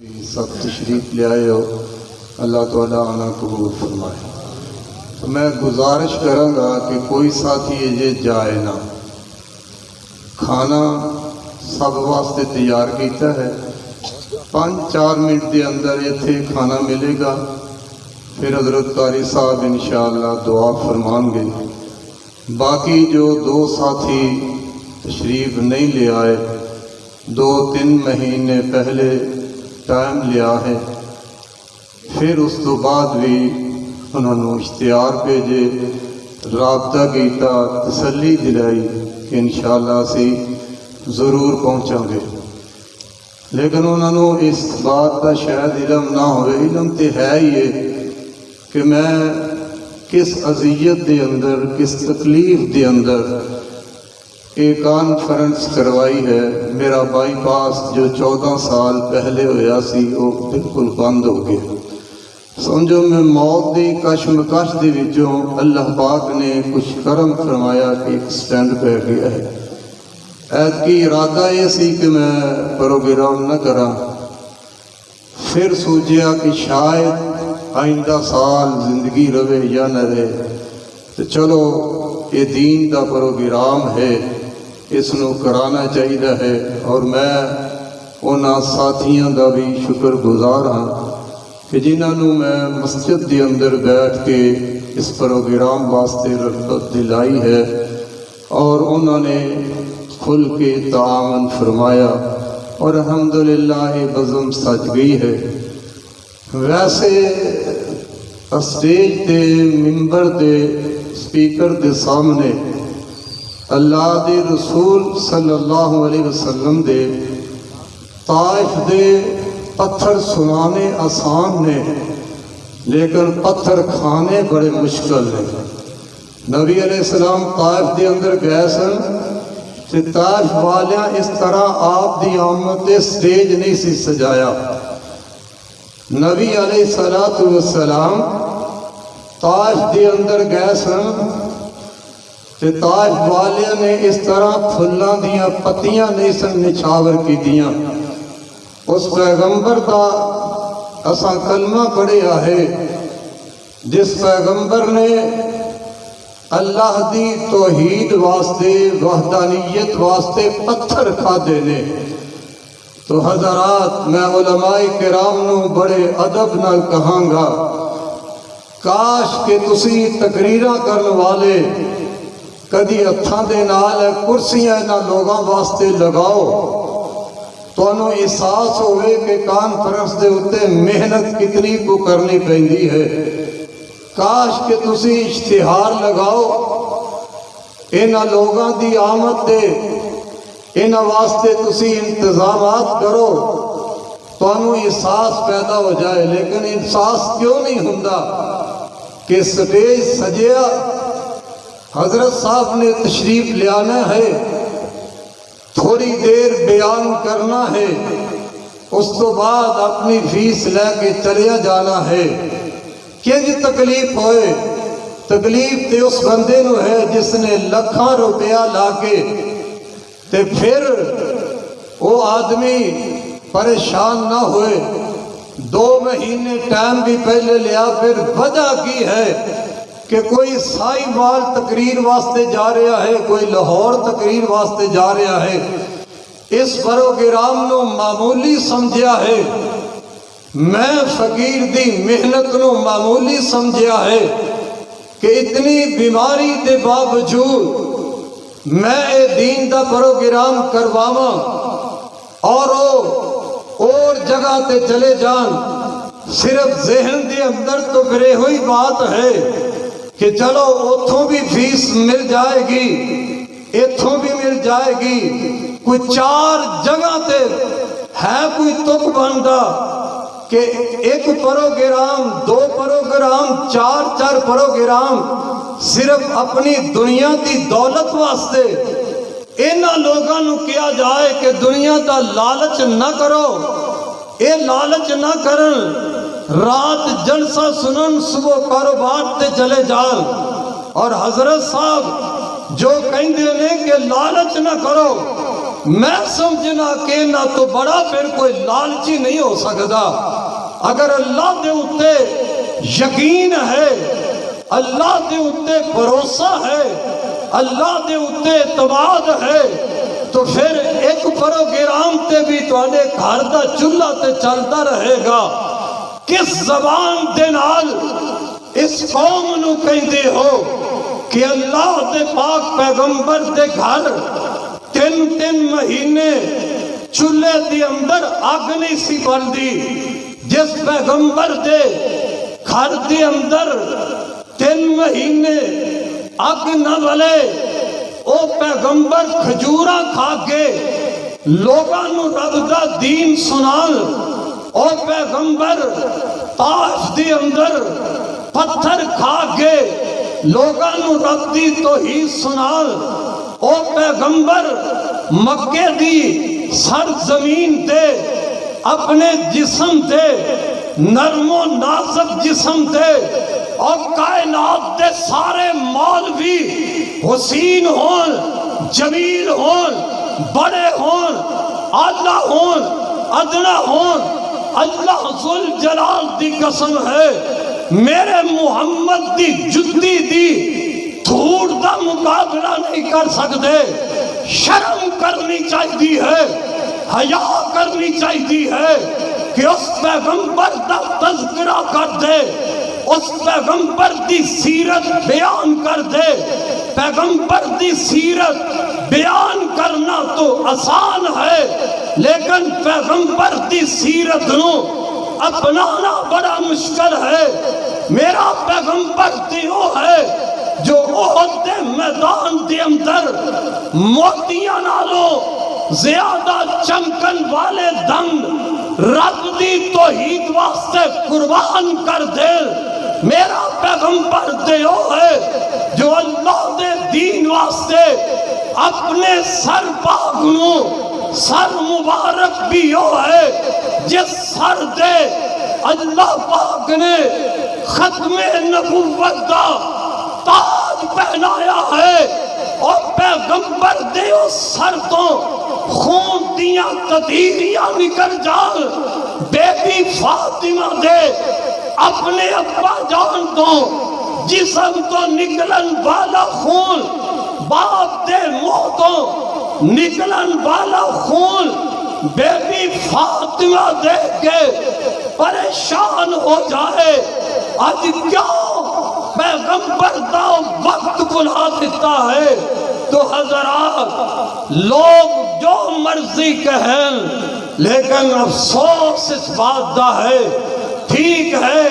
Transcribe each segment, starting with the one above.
سب تشریف لے آئے ہو، اللہ تعالیٰ آنا قبول فرمائے۔ تو میں گزارش کروں گا کہ کوئی ساتھی یہ جائے نہ، کھانا سب واسطے تیار کیتا ہے، 5-4 منٹ دے اندر ایتھے کھانا ملے گا، پھر حضرت قاری صاحب انشاءاللہ دعا فرمان گے۔ باقی جو 2 ساتھی تشریف نہیں لے آئے، 2-3 مہینے پہلے ٹائم لیا ہے، پھر اس تو بعد بھی انہوں نے اشتہار بھیجے، رابطہ کیتا، تسلی دلائی کہ انشاءاللہ اسی ضرور پہنچیں گے، لیکن انہوں نے اس بات کا شاید علم نہ ہوئے۔ علم تو ہے یہ کہ میں کس اذیت دے اندر، کس تکلیف دے اندر ایک کانفرنس کروائی ہے۔ میرا بائی پاس جو 14 سال پہلے ہویا سی وہ بالکل بند ہو گیا۔ سمجھو میں موت دی کشمکش دے وچوں اللہ پاک نے کچھ کرم فرمایا کہ ایک سٹینڈ پہ گیا ہے۔ ایت کی ارادہ یہ سی کہ میں پروگرام نہ کراں، پھر سوچیا کہ شاید آئندہ سال زندگی رہے یا نہ رہے، تو چلو یہ دین دا پروگرام ہے، اس نو کرانا چاہیے ہے۔ اور میں انہاں ساتھیاں دا بھی شکر گزار ہاں کہ جنہاں نو میں مسجد دے اندر بیٹھ کے اس پروگرام واسطے رغبت دلائی ہے، اور انہوں نے کھل کے تعاون فرمایا، اور الحمدللہ یہ بزم سج گئی ہے۔ ویسے اسٹیج تے، ممبر دے، سپیکر دے سامنے اللہ دے رسول صلی اللہ علیہ وسلم دے طائف دے پتھر سنانے آسان نے، لیکن پتھر کھانے بڑے مشکل ہیں۔ نبی علیہ السلام طائف دے اندر گئے سن کہ طائف والیاں اس طرح آپ دی آمد دے سٹیج نہیں سی سجایا۔ نبی علیہ السلام طائف دے اندر گئے سن کہ طائف والیاں نے اس طرح پھلاں دیاں پتیاں نہیں سن نچھاور کی دیاں۔ اس پیغمبر دا اساں کلمہ پڑھیا ہے جس پیغمبر نے اللہ دی توحید واسطے، وحدانیت واسطے پتھر کھا دینے۔ تو حضرات میں علماء کرام نو بڑے ادب نال کہاں گا، کاش کہ تسی تقریراں کرن والے کدی ہتھاں دے نال کرسیاں نہ لوگاں واسطے لگاؤ، تو انہوں احساس ہوئے کہ کانفرنس دے اتے محنت کتنی کو کرنی پہندی ہے۔ کاش کہ تسی اشتہار لگاؤ، انہاں لوگاں دی آمد دے، انہاں واسطے تسی انتظامات کرو، تو انہوں احساس پیدا ہو جائے۔ لیکن احساس کیوں نہیں ہوندا کہ سٹیج سجیا، حضرت صاحب نے تشریف لے آنا ہے، تھوڑی دیر بیان کرنا ہے، اس تو بعد اپنی فیس لے کے چلیا جانا ہے۔ کنج تکلیف ہوئے، تکلیف تے اس بندے نو ہے جس نے لکھاں روپیہ لا کے تے پھر وہ آدمی پریشان نہ ہوئے۔ 2 مہینے ٹائم بھی پہلے لیا، پھر وجہ کی ہے کہ کوئی سائی مال تقریر واسطے جا رہا ہے، کوئی لاہور تقریر واسطے جا رہا ہے۔ اس پروگرام نو معمولی سمجھیا ہے، میں فقیر دی محنت نو معمولی سمجھیا ہے کہ اتنی بیماری دے باوجود میں اے دین دا پروگرام کرواواں، اور جگہ تے چلے جان، صرف ذہن دے اندر تو پھر ہوئی بات ہے کہ چلو اتھوں بھی فیس مل جائے گی، اتھوں بھی مل جائے گی، کوئی 4 جگہ تے ہے کوئی تک بندہ کہ 1 پروگرام، 2 پروگرام، 4 پروگرام صرف اپنی دنیا دی دولت واسطے انہاں لوگاں نو کیا جائے کہ دنیا دا لالچ نہ کرو، اے لالچ نہ کرن، رات جلسہ سنن، صبح کاروبار تے چلے جان۔ اور حضرت صاحب جو کہیں دے کہ لالچ نہ کرو، میں سمجھنا کہ نہ تو بڑا پھر کوئی لالچی نہیں ہو سکتا اگر اللہ دے اتے یقین ہے، اللہ دے اتے بھروسہ ہے، اللہ دے اتے اعتماد ہے، تو پھر ایک پروگرام تے بھی تواڈے گھر دا چولہا تے چلتا رہے گا۔ کس زبان دے نال اس قوم نو کہندے ہو کہ اللہ دے پاک پیغمبر دے گھر 3 مہینے چولہے دے اندر اگ نہیں سی بلدی، جس پیغمبر دے گھر دے اندر 3 مہینے اگ نہ بلے، او پیغمبر کھجوراں کھا کے لوگاں نو رب دا دین سنال، او پیغمبر طائف دے اندر پتھر کھا کے لوگاں نو رب دی توحید سنال، او پیغمبر مکے دی سر زمین تے اپنے جسم تے نرم و نازک جسم تے اور کائنات دے سارے مولوی حسین ہون، جمیل ہون، بڑے ہون، اعلیٰ ہون، ادنا ہون، اللہ ذوالجلال دی قسم ہے میرے محمد دی جتی دی دھوڑ دا مقابلہ نہیں کر سکتے۔ شرم کرنی چاہیے ہے، حیا کرنی چاہیے ہے کہ اس پیغمبر دا تذکرہ کر دے، اس پیغمبر دی سیرت بیان کر دے۔ پیغمبر دی سیرت بیان کرنا تو آسان ہے، لیکن پیغمبر دی سیرت نو اپنانا بڑا مشکل ہے۔ میرا پیغمبر دیو ہے جو احد دے میدان دے اندر موتیاں نالو زیادہ چمکن والے دند رب دی توحید واسطے قربان کر دے۔ میرا پیغمبر دیو ہے جو اللہ دے دین واسطے اپنے سر پاک نو، سر مبارک بھی ہو ہے جس سر دے اللہ پاک نے ختم نبوت دا تاج پہنایا ہے، اور پیغمبر دے اس سر تو خون دیاں قطیریاں نکل جان۔ بے بی فاطمہ دے اپنے ابا جان تو جسم تو نکلن والا خون، باپ دے منہ تو نکلن والا خون، بے بی فاطمہ دیکھ کے پریشان ہو جائے۔ آج کیوں پیغمبر دا وقت بلا دیتا ہے؟ تو حضرات لوگ جو مرضی کہیں، لیکن افسوس اس بات دا ہے، ٹھیک ہے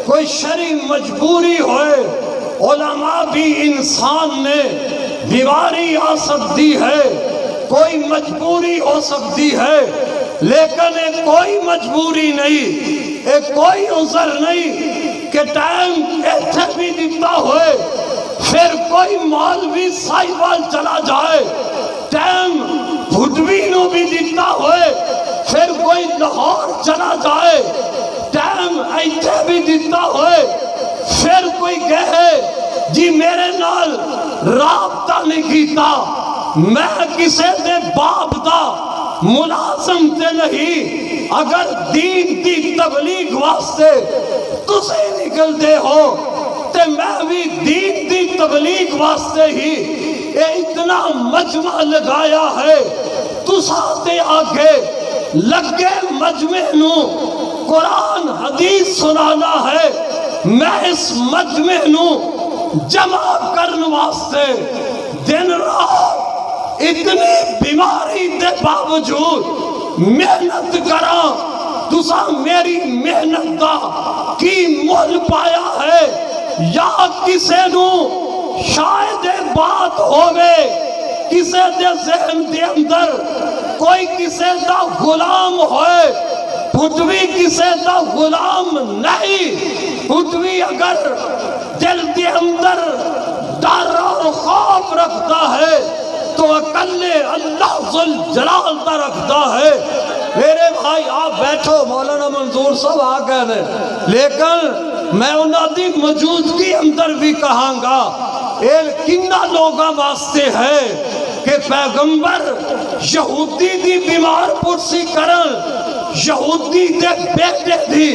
کوئی شرعی مجبوری ہوئے، علماء بھی انسان نے بیماری آ سکتی ہے، کوئی مجبوری ہو سکتی ہے، لیکن ایک کوئی مجبوری نہیں، ایک کوئی عذر نہیں کہ ٹائم ایتھے بھی دیتا ہوئے پھر کوئی مولوی سائیوال چلا جائے، ٹائم بھٹوی نو بھی دیتا ہوئے پھر کوئی لاہور چلا جائے، ٹائم ایتھے بھی دیتا ہوئے پھر کوئی کہے جی میرے نال رابطہ نہیں کیتا، میں کسے دے باپ دا ملازم تے نہیں، اگر دین دی تبلیغ واسطے تسے نکلتے ہو تے میں بھی دین دی تبلیغ واسطے ہی اتنا مجمع لگایا ہے، تسا تے آگے لگے مجمع نو قرآن حدیث سنانا ہے۔ میں اس مجمع نو جمع کرنے واسطے دن رات اتنی بیماری دے باوجود محنت کراں، تسا میری محنت دا کی مول پایا ہے؟ یا کسے نو شاید بات ہوئے، کسے دے ذہن دے اندر کوئی کسے دا غلام ہوئے، بھٹوی کسے دا غلام نہیں، بھٹوی اگر دل دے اندر ڈر اور خوف رکھتا ہے تو اکلے اللہ ذوالجلال دا رکھتا ہے۔ میرے بھائی آپ بیٹھو، مولانا منظور صاحب آ گئے ہیں، لیکن میں انہاں دی موجودگی اندر بھی کہاں گا، کنہ لوگاں واسطے ہے کہ پیغمبر یہودی دی بیمار پرسی کرن، یہودی دے بیٹے دی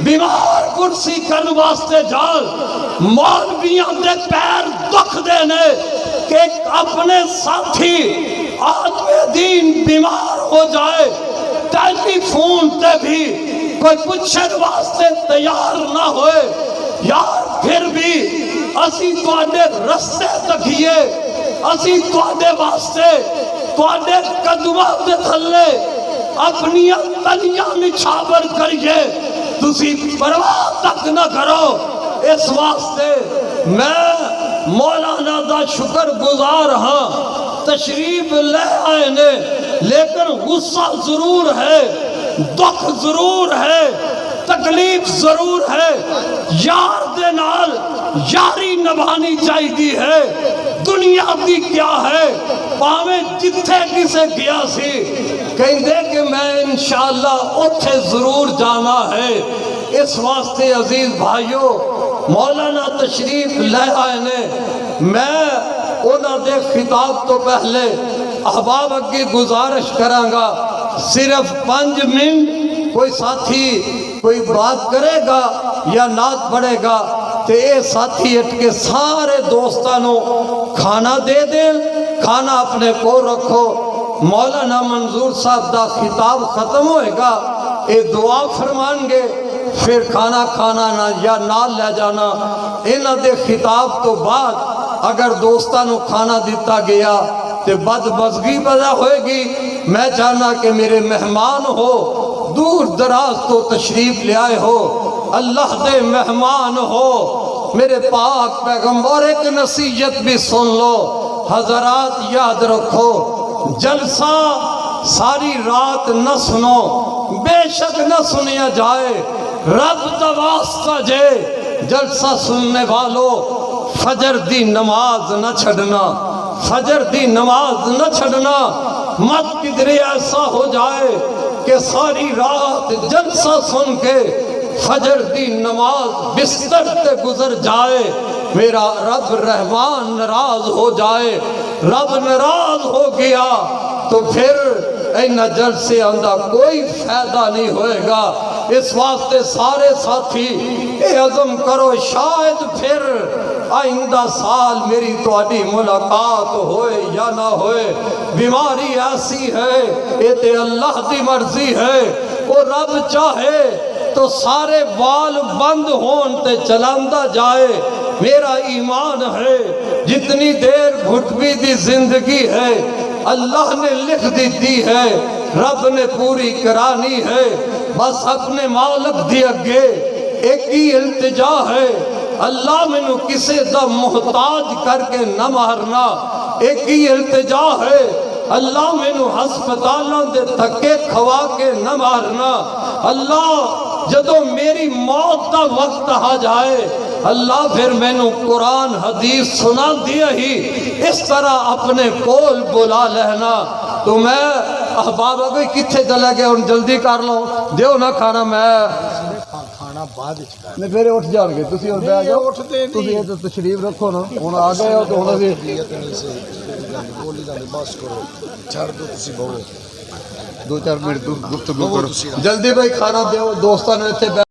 بیمار پرسی کرن واسطے جان، مولویاں دے پیر دکھ دینے کہ اپنے ساتھی آدمی دین بیمار ہو جائے، ٹیلی فون تے بھی کوئی پوچھن واسطے تیار نہ ہوئے، یار پھر بھی اسی تواڈے رستے تکیے، اسی تواڈے واسطے تواڈے قدماں دے تھلے اپنی تلیاں نچھاور کریے، تسی پرواہ تک نہ کرو۔ اس واسطے میں مولانا دا شکر گزار ہاں، تشریف لے آئے نے، لیکن غصہ ضرور ہے، دکھ ضرور ہے، تکلیف ضرور ہے، یار دے نال یاری نبھانی چاہیے ہے، دنیا دی کیا ہے، پاویں جتھے کسے گیا سی کہیں دے کہ میں انشاءاللہ اتھے ضرور جانا ہے۔ اس واسطے عزیز بھائیو مولانا تشریف لے آئے نے، میں انہاں دے خطاب تو پہلے احباب اگے گزارش کرانگا، صرف 5 منٹ کوئی ساتھی کوئی بات کرے گا یا نعت پڑھے گا تے اے ساتھی اٹھ کے سارے دوستانوں کھانا دے دیں، کھانا اپنے کو رکھو۔ مولانا منظور صاحب دا خطاب ختم ہوئے گا، اے دعا فرمان گے، پھر کھانا کھانا نہ یا نال لے جانا۔ انہاں دے خطاب تو بعد اگر دوستانوں کھانا دیتا گیا تے بدمزگی پیدا ہوئے گی۔ میں چاہنا کہ میرے مہمان ہو، دور دراز تو تشریف لے آئے ہو، اللہ دے مہمان ہو، میرے پاک پیغمبر ایک نصیحت بھی سن لو۔ حضرات یاد رکھو، جلسہ ساری رات نہ سنو، بے شک نہ سنیا جائے، رب دا واسطہ جے جلسہ سننے والو فجر دی نماز نہ چھڑنا، فجر دی نماز نہ چھڑنا، مت کدھرے ایسا ہو جائے کہ ساری رات جلسہ سن کے فجر دی نماز بستر تے گزر جائے، میرا رب رحمان ناراض ہو جائے۔ رب ناراض ہو گیا تو پھر اینا جلسے اندھا کوئی فائدہ نہیں ہوئے گا۔ اس واسطے سارے ساتھی اے عزم کرو، شاید پھر آئندہ سال میری تواڈی ملاقات ہوئے یا نہ ہوئے، بیماری ایسی ہے اے تے اللہ دی مرضی ہے، اور رب چاہے تو سارے وال بند ہون تے چلاندہ جائے۔ میرا ایمان ہے جتنی دیر گھٹوی دی زندگی ہے اللہ نے لکھ دیتی ہے، رب نے پوری کرانی ہے، بس اپنے مالک دی اگے ایک ہی التجا ہے، اللہ میں نو کسے دا محتاج کر کے نہ مارنا، ایک ہی التجا ہے، اللہ میں نو ہسپتالاں دے تھکے کھوا کے نہ مارنا۔ اللہ جدو میری موت دا وقت آ جائے، اللہ پھر میں نو قرآن حدیث سنا دیا ہی اس طرح اپنے کول بلا لینا۔ تو میں احباب اگے کتھے چلے گئے، ان جلدی کر لو، دیو نہ کھانا میں کھانا بعد نہیں پھر اٹھ جان گے، تسی اور بیٹھ جاؤ، تسی یہ تو تشریف رکھو نا، ہن آ گئے ہو تو ہن بھی بولی گل بس کرو، چھڑ دو تسی بہو 2-4 منٹ گفتگو کرو، جلدی بھائی کھانا دیو دوستاں نے اتنے